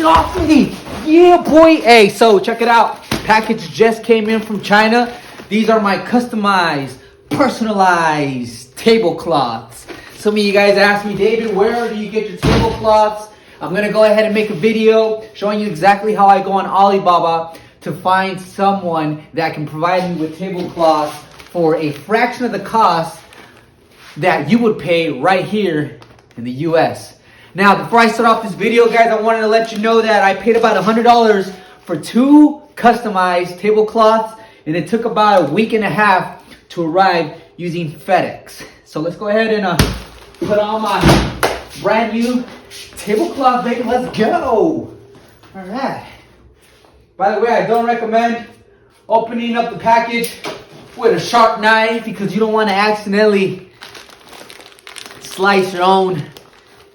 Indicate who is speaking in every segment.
Speaker 1: off me. Yeah, boy. Hey, so check it out. Package just came in from China. These are my customized, personalized tablecloths. Some of you guys asked me, David, where do you get your tablecloths? I'm going to go ahead and make a video showing you exactly how I go on Alibaba to find someone that can provide me with tablecloths for a fraction of the cost that you would pay right here in the US. Now, before I start off this video, guys, I wanted to let you know that I paid about $100 for 2 customized tablecloths, and it took about a week and a half to arrive using FedEx. So let's go ahead and put on my brand new tablecloth, baby. Let's go. All right. By the way, I don't recommend opening up the package with a sharp knife because you don't want to accidentally slice your own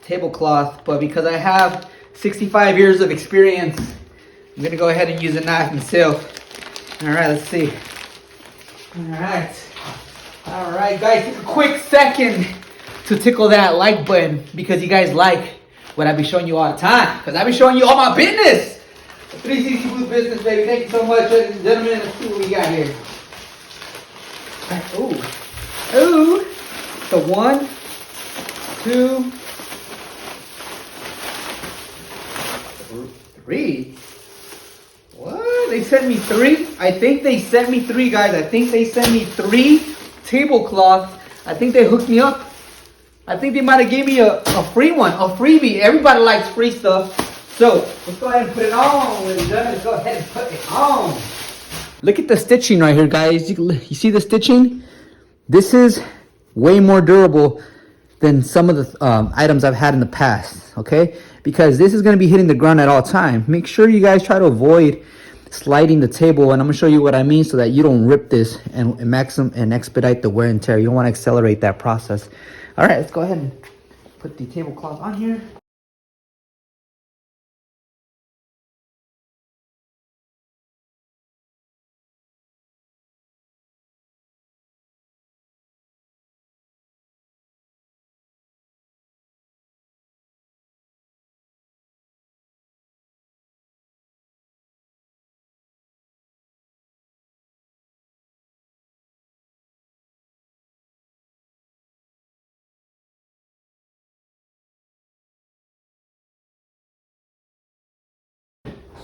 Speaker 1: tablecloth. But because I have 65 years of experience, I'm going to go ahead and use a knife myself. All right, let's see. All right, guys, take a quick second to tickle that like button because you guys like what I be showing you all the time. Because I be showing you all my business. 360 Booth business, baby. Thank you so much, ladies and gentlemen. Let's see what we got here. Ooh. So 1, 2, 3. What? They sent me 3? I think they sent me 3, guys. I think they sent me 3 tablecloths. I think they hooked me up. I think they might have gave me a free one, a freebie. Everybody likes free stuff. So let's go ahead and put it on. Let's go ahead and put it on. Look at the stitching right here, guys. You see the stitching? This is way more durable than some of the items I've had in the past, okay? Because this is going to be hitting the ground at all time. Make sure you guys try to avoid sliding the table, and I'm going to show you what I mean so that you don't rip this and expedite the wear and tear. You don't want to accelerate that process. All right, let's go ahead and put the tablecloth on here.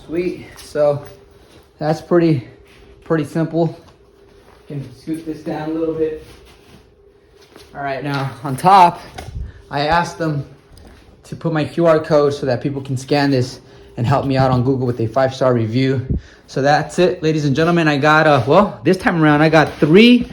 Speaker 1: Sweet. So that's pretty simple. You can scoot this down a little bit. All right, now on top, I asked them to put my QR code so that people can scan this and help me out on Google with a 5-star review. So that's it, ladies and gentlemen. I got well, this time around I got 3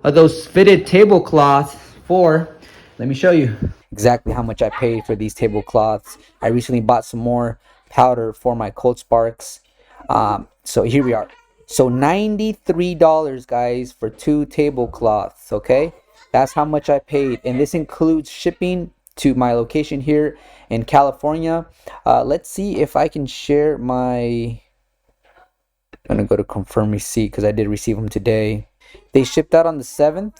Speaker 1: of those fitted tablecloths for, let me show you exactly how much I paid for these tablecloths. I recently bought some more powder for my cold sparks. So here we are. So $93, guys, for 2 tablecloths. Okay, that's how much I paid, and this includes shipping to my location here in California. Let's see if I can share my, I'm gonna go to confirm receipt because I did receive them today. They shipped out on the 7th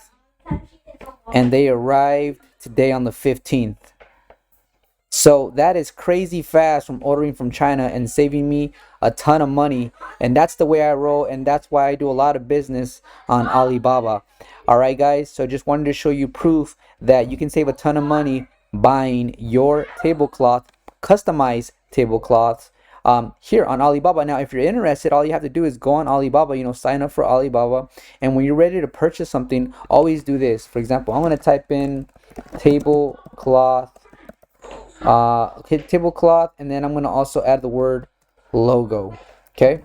Speaker 1: and they arrived today on the 15th. So that is crazy fast from ordering from China and saving me a ton of money. And that's the way I roll, and that's why I do a lot of business on Alibaba. All right, guys, so just wanted to show you proof that you can save a ton of money buying your tablecloth, customized tablecloths, here on Alibaba. Now, if you're interested, all you have to do is go on Alibaba, sign up for Alibaba. And when you're ready to purchase something, always do this. For example, I'm going to type in tablecloth. Tablecloth, and then I'm going to also add the word logo. Okay,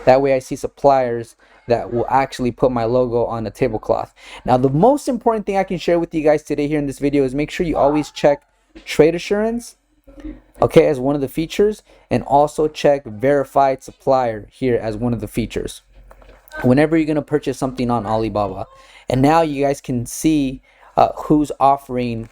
Speaker 1: that way I see suppliers that will actually put my logo on the tablecloth. Now, the most important thing I can share with you guys today here in this video is make sure you always check trade assurance, okay, as one of the features, and also check verified supplier here as one of the features whenever you're going to purchase something on Alibaba. And now you guys can see who's offering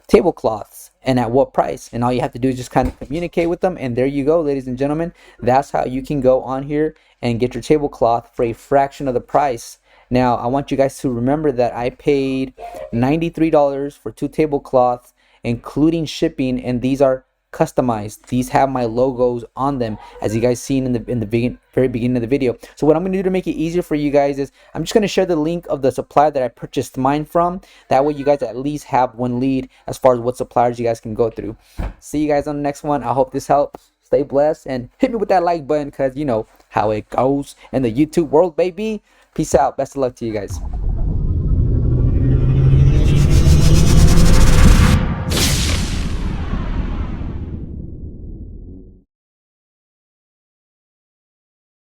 Speaker 1: tablecloths and at what price, and all you have to do is just kind of communicate with them, and there you go, ladies and gentlemen. That's how you can go on here and get your tablecloth for a fraction of the price. Now, I want you guys to remember that I paid $93 for 2 tablecloths, including shipping, and these are customized. These have my logos on them, as you guys seen in the very beginning of the video. So what I'm going to do to make it easier for you guys is I'm just going to share the link of the supplier that I purchased mine from. That way you guys at least have one lead as far as what suppliers you guys can go through. See you guys on the next one. I hope this helps. Stay blessed and hit me with that like button, because you know how it goes in the YouTube world, baby. Peace out. Best of luck to you guys.